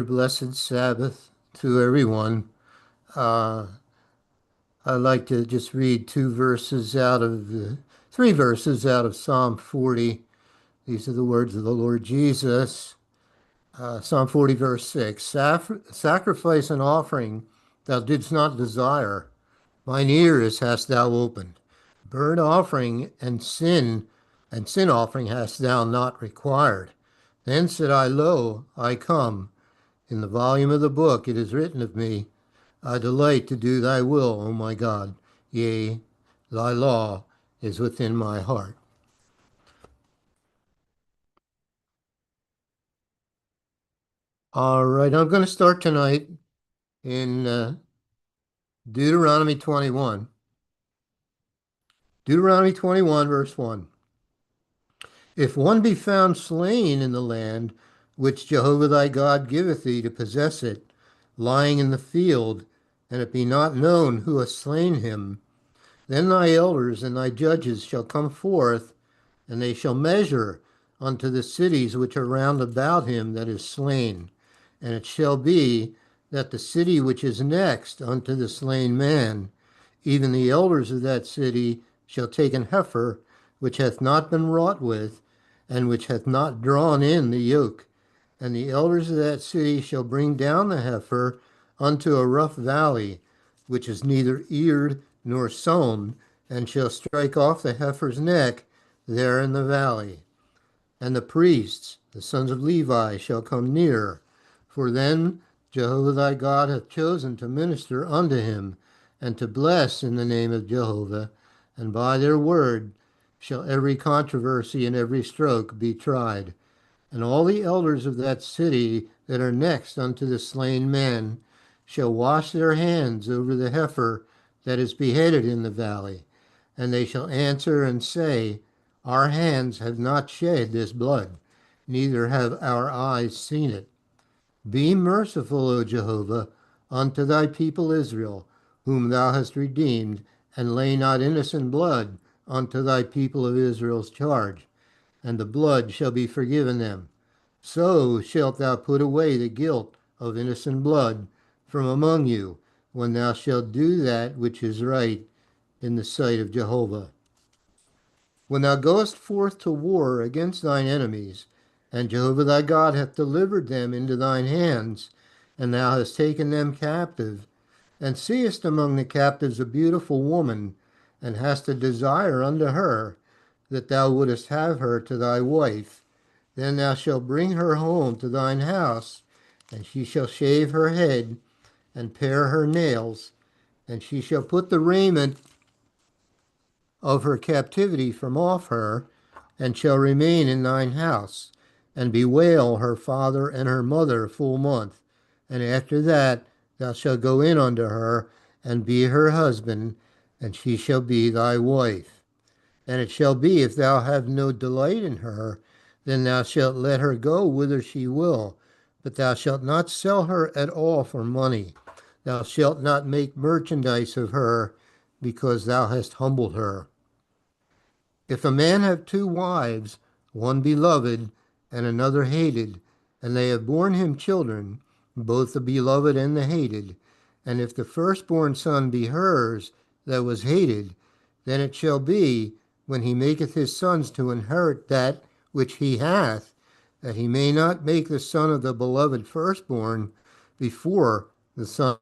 blessed Sabbath to everyone. Uh, I'd like to just read three verses out of Psalm 40. These are the words of the Lord Jesus. Psalm 40, verse 6. Sacrifice and offering thou didst not desire. Mine ears hast thou opened. Burnt offering and sin offering hast thou not required. Then said I, Lo, I come. In the volume of the book it is written of me, I delight to do thy will, O my God. Yea, thy law is within my heart. All right, I'm going to start tonight in Deuteronomy 21. Deuteronomy 21, verse 1. If one be found slain in the land which Jehovah thy God giveth thee to possess it, lying in the field, and it be not known who hath slain him, then thy elders and thy judges shall come forth, and they shall measure unto the cities which are round about him that is slain. And it shall be that the city which is next unto the slain man, even the elders of that city shall take an heifer which hath not been wrought with, and which hath not drawn in the yoke. And the elders of that city shall bring down the heifer unto a rough valley, which is neither eared nor sown, and shall strike off the heifer's neck there in the valley. And the priests, the sons of Levi, shall come near, for then Jehovah thy God hath chosen to minister unto him, and to bless in the name of Jehovah, and by their word shall every controversy and every stroke be tried. And all the elders of that city that are next unto the slain man shall wash their hands over the heifer that is beheaded in the valley, and they shall answer and say, Our hands have not shed this blood, neither have our eyes seen it. Be merciful, O Jehovah, unto thy people Israel, whom thou hast redeemed, and lay not innocent blood unto thy people of Israel's charge, and the blood shall be forgiven them. So shalt thou put away the guilt of innocent blood from among you, when thou shalt do that which is right in the sight of Jehovah. When thou goest forth to war against thine enemies, and Jehovah thy God hath delivered them into thine hands, and thou hast taken them captive, and seest among the captives a beautiful woman, and hast a desire unto her, that thou wouldest have her to thy wife, then thou shalt bring her home to thine house, and she shall shave her head, and pare her nails, and she shall put the raiment of her captivity from off her, and shall remain in thine house, and bewail her father and her mother a full month. And after that thou shalt go in unto her, and be her husband, and she shall be thy wife. And it shall be, if thou have no delight in her, then thou shalt let her go whither she will, but thou shalt not sell her at all for money. Thou shalt not make merchandise of her, because thou hast humbled her. If a man have two wives, one beloved and another hated, and they have borne him children, both the beloved and the hated, and if the firstborn son be hers that was hated, then it shall be, when he maketh his sons to inherit that which he hath, that he may not make the son of the beloved firstborn before the son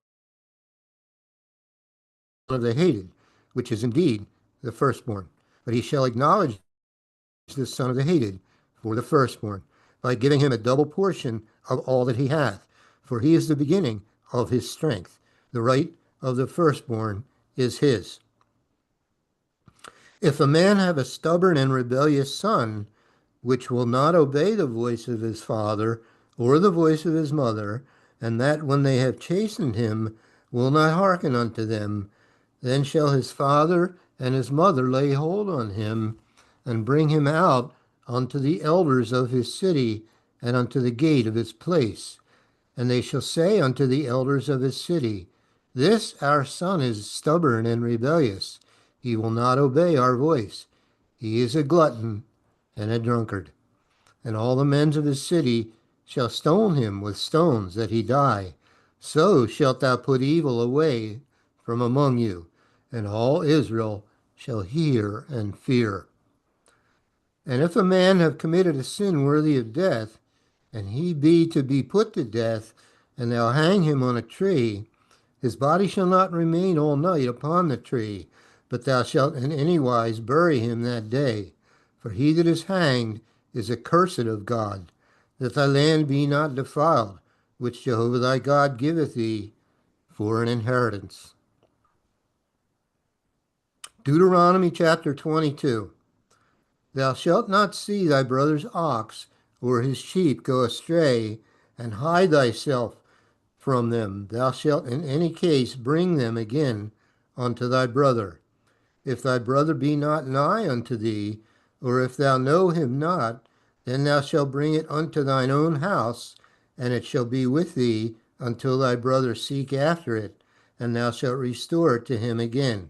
of the hated, which is indeed the firstborn. But he shall acknowledge the son of the hated for the firstborn, by giving him a double portion of all that he hath, for he is the beginning of his strength. The right of the firstborn is his. If a man have a stubborn and rebellious son, which will not obey the voice of his father or the voice of his mother, and that when they have chastened him will not hearken unto them, then shall his father and his mother lay hold on him, and bring him out unto the elders of his city, and unto the gate of his place. And they shall say unto the elders of his city, This our son is stubborn and rebellious. He will not obey our voice. He is a glutton and a drunkard. And all the men of his city shall stone him with stones that he die. So shalt thou put evil away from among you, and all Israel shall hear and fear. And if a man have committed a sin worthy of death, and he be to be put to death, and thou hang him on a tree, his body shall not remain all night upon the tree, but thou shalt in any wise bury him that day. For he that is hanged is accursed of God, that thy land be not defiled, which Jehovah thy God giveth thee for an inheritance. Deuteronomy chapter 22. Thou shalt not see thy brother's ox or his sheep go astray, and hide thyself from them. Thou shalt in any case bring them again unto thy brother. If thy brother be not nigh unto thee, or if thou know him not, then thou shalt bring it unto thine own house, and it shall be with thee until thy brother seek after it, and thou shalt restore it to him again.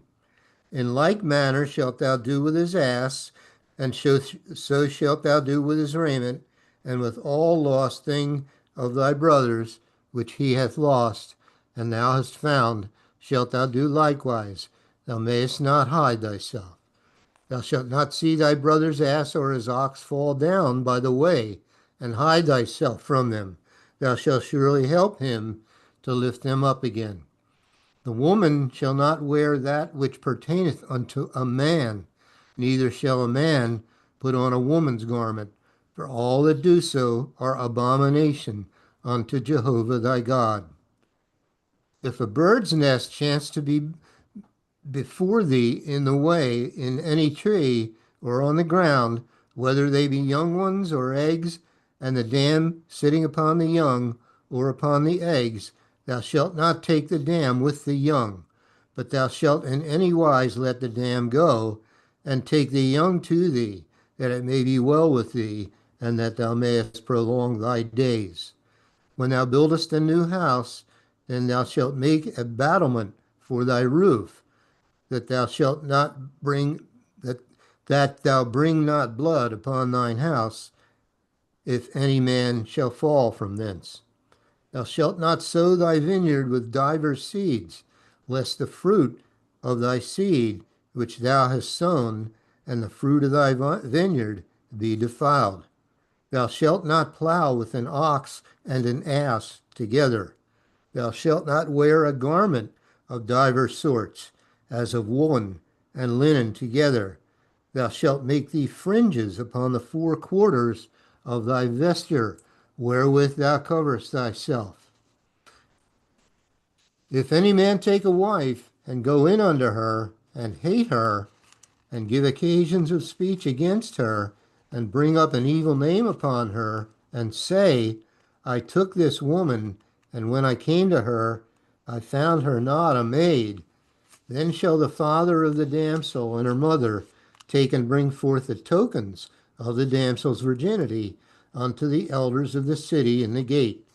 In like manner shalt thou do with his ass, and so shalt thou do with his raiment, and with all lost thing of thy brother's, which he hath lost, and thou hast found, shalt thou do likewise. Thou mayest not hide thyself. Thou shalt not see thy brother's ass or his ox fall down by the way, and hide thyself from them. Thou shalt surely help him to lift them up again. The woman shall not wear that which pertaineth unto a man, neither shall a man put on a woman's garment, for all that do so are abomination unto Jehovah thy God. If a bird's nest chance to be before thee in the way, in any tree, or on the ground, whether they be young ones or eggs, and the dam sitting upon the young or upon the eggs, thou shalt not take the dam with the young, but thou shalt in any wise let the dam go, and take the young to thee, that it may be well with thee, and that thou mayest prolong thy days. When thou buildest a new house, then thou shalt make a battlement for thy roof, that thou shalt not bring that thou bring not blood upon thine house, if any man shall fall from thence. Thou shalt not sow thy vineyard with divers seeds, lest the fruit of thy seed which thou hast sown, and the fruit of thy vineyard be defiled. Thou shalt not plow with an ox and an ass together. Thou shalt not wear a garment of divers sorts, as of woolen and linen together. Thou shalt make thee fringes upon the four quarters of thy vesture, wherewith thou coverest thyself. If any man take a wife, and go in unto her, and hate her, and give occasions of speech against her, and bring up an evil name upon her, and say, I took this woman, and when I came to her, I found her not a maid, then shall the father of the damsel and her mother take and bring forth the tokens of the damsel's virginity unto the elders of the city in the gate.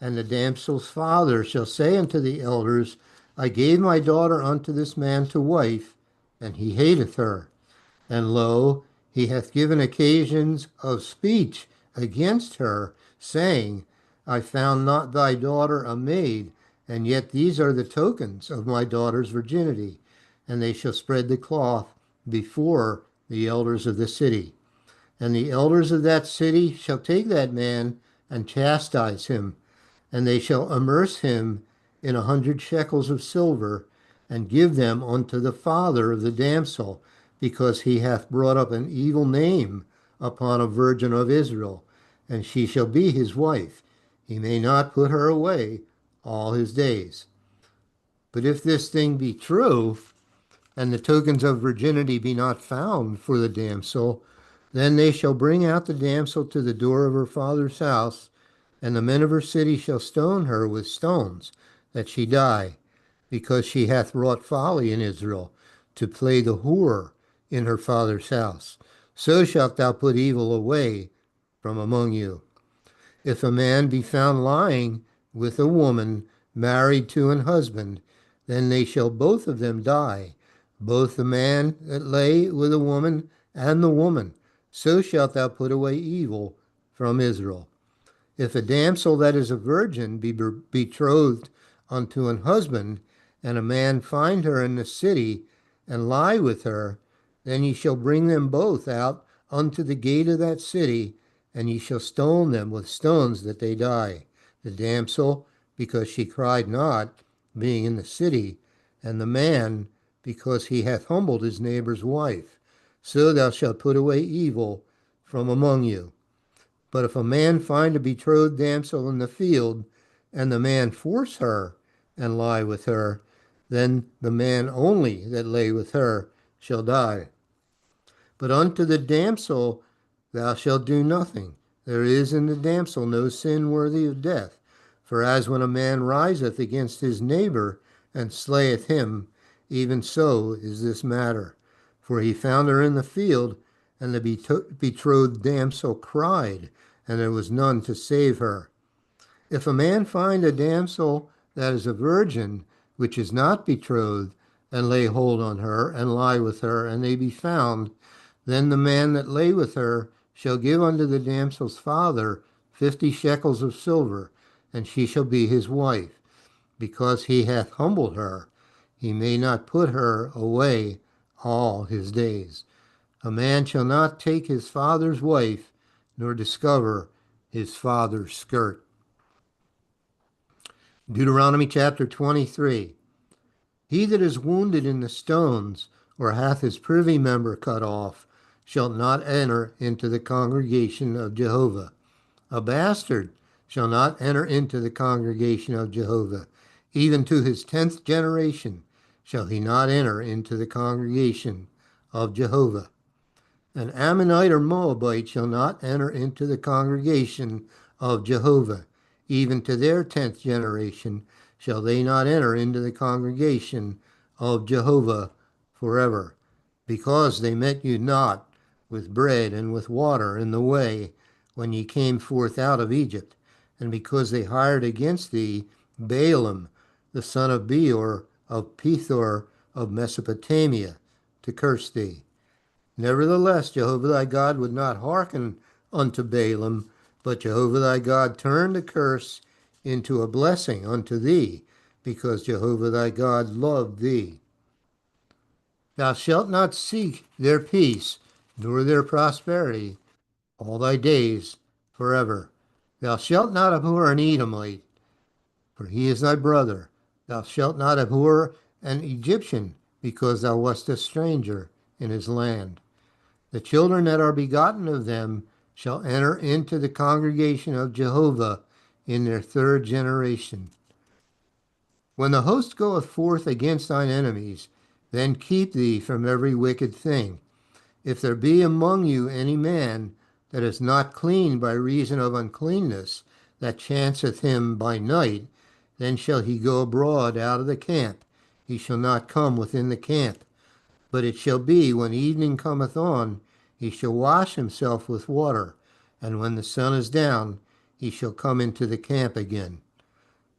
And the damsel's father shall say unto the elders, I gave my daughter unto this man to wife, and he hateth her. And lo, he hath given occasions of speech against her, saying, I found not thy daughter a maid, and yet these are the tokens of my daughter's virginity. And they shall spread the cloth before the elders of the city. And the elders of that city shall take that man and chastise him, and they shall immerse him in 100 shekels of silver, and give them unto the father of the damsel, because he hath brought up an evil name upon a virgin of Israel, and she shall be his wife. He may not put her away all his days. But if this thing be true, and the tokens of virginity be not found for the damsel, then they shall bring out the damsel to the door of her father's house, and the men of her city shall stone her with stones, that she die, because she hath wrought folly in Israel, to play the whore in her father's house. So shalt thou put evil away from among you. If a man be found lying with a woman married to an husband, then they shall both of them die, both the man that lay with a woman and the woman. So shalt thou put away evil from Israel. If a damsel that is a virgin be betrothed unto an husband, and a man find her in the city, and lie with her, then ye shall bring them both out unto the gate of that city, and ye shall stone them with stones that they die. The damsel, because she cried not, being in the city, and the man, because he hath humbled his neighbor's wife. So thou shalt put away evil from among you. But if a man find a betrothed damsel in the field, and the man force her, and lie with her, then the man only that lay with her shall die. But unto the damsel thou shalt do nothing. There is in the damsel no sin worthy of death. For as when a man riseth against his neighbor, and slayeth him, even so is this matter. For he found her in the field, and the betrothed damsel cried, and there was none to save her. If a man find a damsel that is a virgin, which is not betrothed, and lay hold on her, and lie with her, and they be found, then the man that lay with her shall give unto the damsel's father 50 shekels of silver, and she shall be his wife, because he hath humbled her. He may not put her away all his days. A man shall not take his father's wife, nor discover his father's skirt. Deuteronomy chapter 23. He that is wounded in the stones, or hath his privy member cut off, shall not enter into the congregation of Jehovah. A bastard shall not enter into the congregation of Jehovah. Even to his 10th generation shall he not enter into the congregation of Jehovah. An Ammonite or Moabite shall not enter into the congregation of Jehovah. Even to their 10th generation shall they not enter into the congregation of Jehovah forever, because they met you not with bread and with water in the way when ye came forth out of Egypt, and because they hired against thee Balaam, the son of Beor of Pethor of Mesopotamia, to curse thee. Nevertheless, Jehovah thy God would not hearken unto Balaam, but Jehovah thy God turned the curse into a blessing unto thee, because Jehovah thy God loved thee. Thou shalt not seek their peace, nor their prosperity, all thy days forever. Thou shalt not abhor an Edomite, for he is thy brother. Thou shalt not abhor an Egyptian, because thou wast a stranger in his land. The children that are begotten of them shall enter into the congregation of Jehovah in their 3rd generation. When the host goeth forth against thine enemies, then keep thee from every wicked thing. If there be among you any man that is not clean by reason of uncleanness, that chanceth him by night, then shall he go abroad out of the camp. He shall not come within the camp. But it shall be, when evening cometh on, he shall wash himself with water, and when the sun is down, he shall come into the camp again.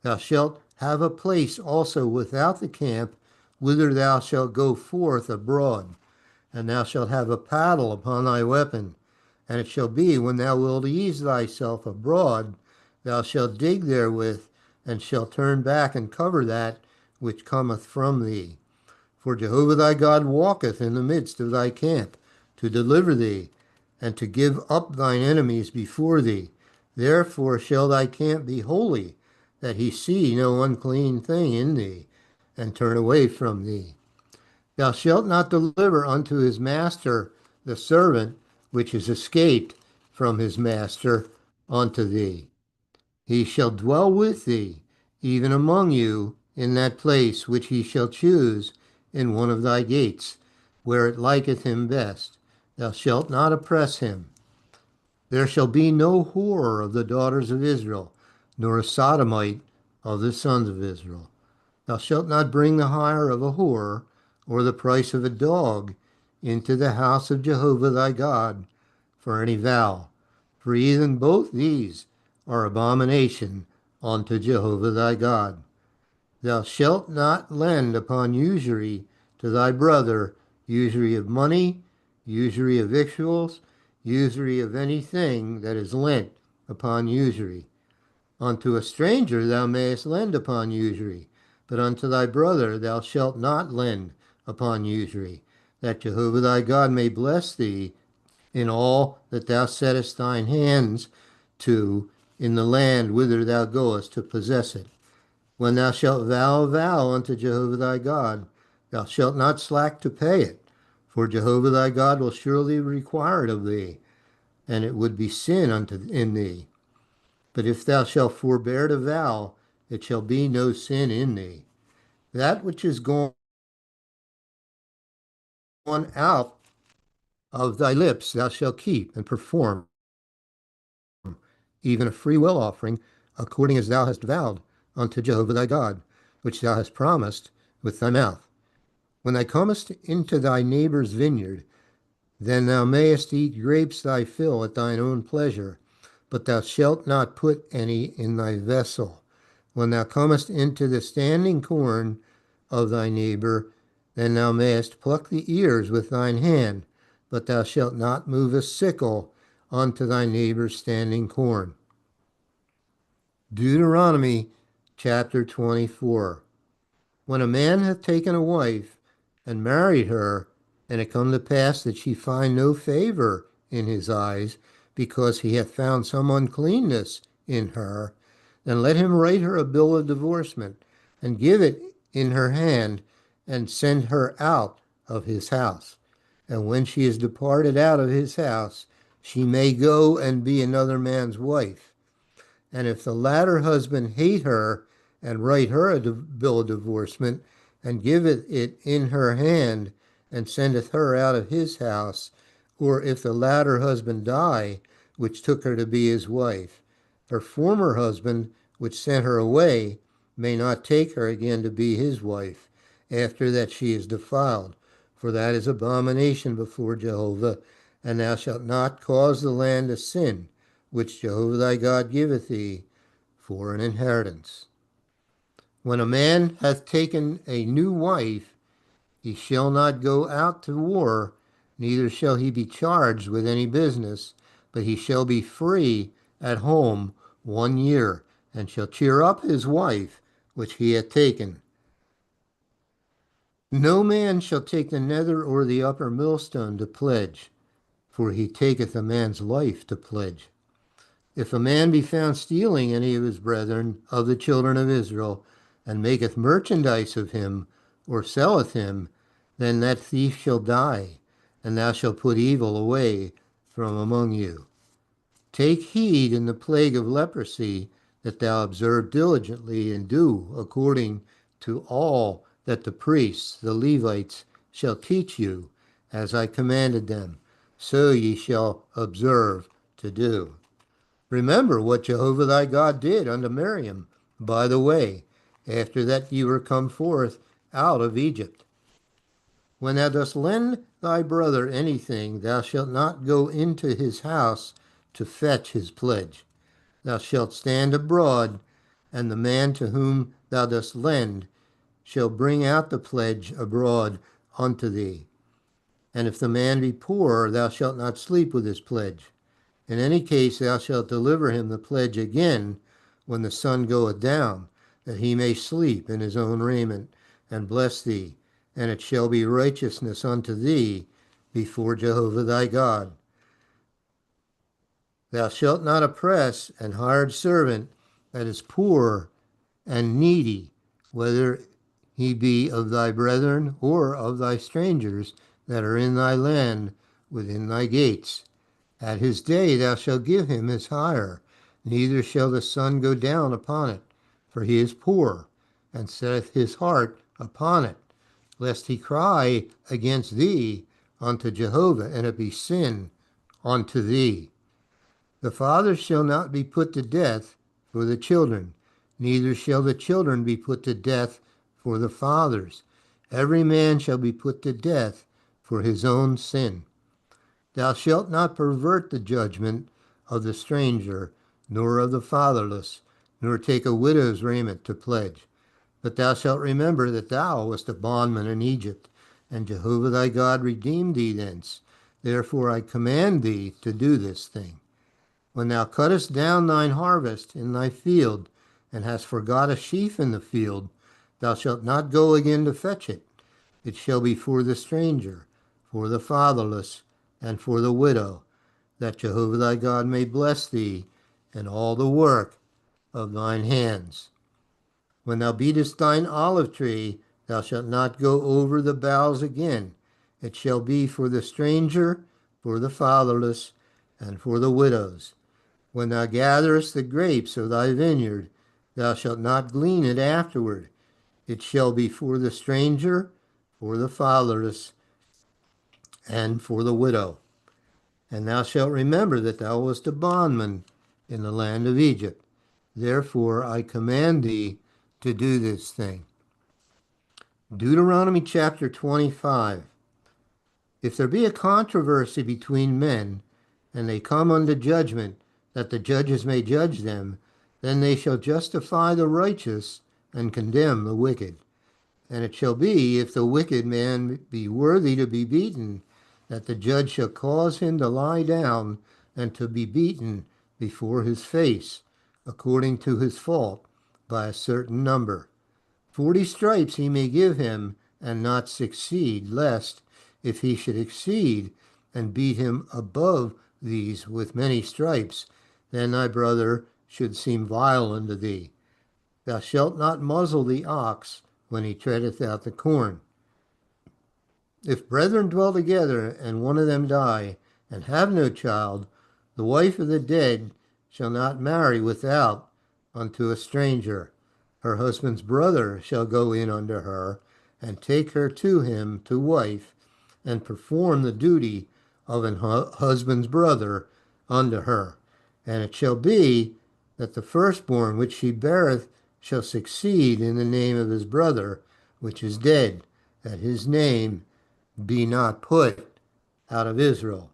Thou shalt have a place also without the camp, whither thou shalt go forth abroad, and thou shalt have a paddle upon thy weapon. And it shall be, when thou wilt ease thyself abroad, thou shalt dig therewith, and shalt turn back and cover that which cometh from thee. For Jehovah thy God walketh in the midst of thy camp, to deliver thee, and to give up thine enemies before thee. Therefore shall thy camp be holy, that he see no unclean thing in thee, and turn away from thee. Thou shalt not deliver unto his master the servant which is escaped from his master unto thee. He shall dwell with thee, even among you, in that place which he shall choose in one of thy gates, where it liketh him best. Thou shalt not oppress him. There shall be no whore of the daughters of Israel, nor a sodomite of the sons of Israel. Thou shalt not bring the hire of a whore, or the price of a dog, into the house of Jehovah thy God for any vow. For even both these are abomination unto Jehovah thy God. Thou shalt not lend upon usury to thy brother, usury of money, usury of victuals, usury of anything that is lent upon usury. Unto a stranger thou mayest lend upon usury, but unto thy brother thou shalt not lend upon usury, that Jehovah thy God may bless thee in all that thou settest thine hands to in the land whither thou goest to possess it. When thou shalt vow a vow unto Jehovah thy God, thou shalt not slack to pay it, for Jehovah thy God will surely require it of thee, and it would be sin unto in thee. But if thou shalt forbear to vow, it shall be no sin in thee. That which is gone out of thy lips thou shalt keep and perform, even a free will offering, according as thou hast vowed unto Jehovah thy God, which thou hast promised with thy mouth. When thou comest into thy neighbor's vineyard, then thou mayest eat grapes thy fill at thine own pleasure, but thou shalt not put any in thy vessel. When thou comest into the standing corn of thy neighbor, then thou mayest pluck the ears with thine hand, but thou shalt not move a sickle unto thy neighbor's standing corn. Deuteronomy chapter 24. When a man hath taken a wife and married her, and it come to pass that she find no favor in his eyes, because he hath found some uncleanness in her, then let him write her a bill of divorcement, and give it in her hand, and send her out of his house. And when she is departed out of his house, she may go and be another man's wife. And if the latter husband hate her, and write her a bill of divorcement, and giveth it in her hand, and sendeth her out of his house, or if the latter husband die, which took her to be his wife, her former husband, which sent her away, may not take her again to be his wife, after that she is defiled, for that is abomination before Jehovah, and thou shalt not cause the land to sin, which Jehovah thy God giveth thee for an inheritance. When a man hath taken a new wife, he shall not go out to war, neither shall he be charged with any business, but he shall be free at home 1 year, and shall cheer up his wife which he hath taken. No man shall take the nether or the upper millstone to pledge, for he taketh a man's life to pledge. If a man be found stealing any of his brethren of the children of Israel, and maketh merchandise of him, or selleth him, then that thief shall die, and thou shalt put evil away from among you. Take heed in the plague of leprosy, that thou observe diligently and do according to all that the priests, the Levites, shall teach you, as I commanded them, so ye shall observe to do. Remember what Jehovah thy God did unto Miriam by the way, after that ye were come forth out of Egypt. When thou dost lend thy brother anything, thou shalt not go into his house to fetch his pledge. Thou shalt stand abroad, and the man to whom thou dost lend shall bring out the pledge abroad unto thee. And if the man be poor, thou shalt not sleep with his pledge. In any case thou shalt deliver him the pledge again when the sun goeth down, that he may sleep in his own raiment, and bless thee, and it shall be righteousness unto thee before Jehovah thy God. Thou shalt not oppress an hired servant that is poor and needy, whether he be of thy brethren or of thy strangers that are in thy land within thy gates. At his day thou shalt give him his hire, neither shall the sun go down upon it, for he is poor, and setteth his heart upon it, lest he cry against thee unto Jehovah, and it be sin unto thee. The fathers shall not be put to death for the children, neither shall the children be put to death for the fathers. Every man shall be put to death for his own sin. Thou shalt not pervert the judgment of the stranger, nor of the fatherless, nor take a widow's raiment to pledge. But thou shalt remember that thou wast a bondman in Egypt, and Jehovah thy God redeemed thee thence. Therefore I command thee to do this thing. When thou cuttest down thine harvest in thy field, and hast forgot a sheaf in the field, thou shalt not go again to fetch it. It shall be for the stranger, for the fatherless, and for the widow, that Jehovah thy God may bless thee in all the work of thine hands. When thou beatest thine olive tree, thou shalt not go over the boughs again. It shall be for the stranger, for the fatherless, and for the widows. When thou gatherest the grapes of thy vineyard, thou shalt not glean it afterward. It shall be for the stranger, for the fatherless, and for the widow. And thou shalt remember that thou wast a bondman in the land of Egypt. Therefore I command thee to do this thing. Deuteronomy chapter 25. If there be a controversy between men, and they come unto judgment, that the judges may judge them, then they shall justify the righteous and condemn the wicked. And it shall be, if the wicked man be worthy to be beaten, that the judge shall cause him to lie down and to be beaten before his face, according to his fault, by a certain number. 40 stripes he may give him, and not succeed, lest, if he should exceed, and beat him above these with many stripes, then thy brother should seem vile unto thee. Thou shalt not muzzle the ox when he treadeth out the corn. If brethren dwell together, and one of them die, and have no child, the wife of the dead shall not marry without unto a stranger. Her husband's brother shall go in unto her, and take her to him to wife, and perform the duty of an husband's brother unto her. And it shall be that the firstborn which she beareth shall succeed in the name of his brother, which is dead, that his name be not put out of Israel.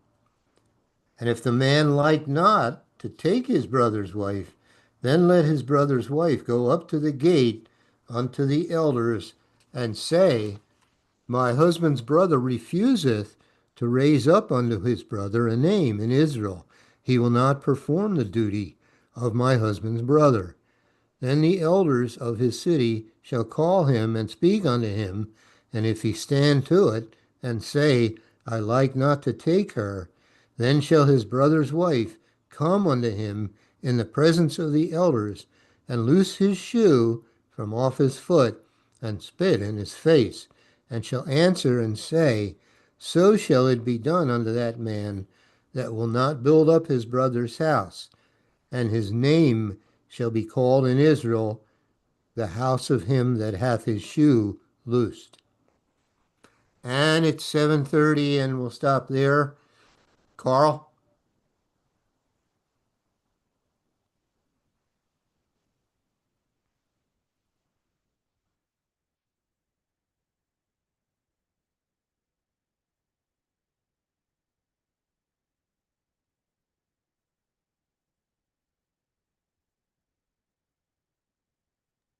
And if the man like not to take his brother's wife, then let his brother's wife go up to the gate unto the elders, and say, My husband's brother refuseth to raise up unto his brother a name in Israel. He will not perform the duty of my husband's brother. Then the elders of his city shall call him and speak unto him, and if he stand to it, and say, I like not to take her, then shall his brother's wife come unto him in the presence of the elders, and loose his shoe from off his foot, and spit in his face, and shall answer and say, So shall it be done unto that man that will not build up his brother's house, and his name shall be called in Israel the house of him that hath his shoe loosed. And it's 7:30, and we'll stop there. Carl?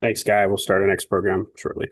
Thanks, Guy. We'll start our next program shortly.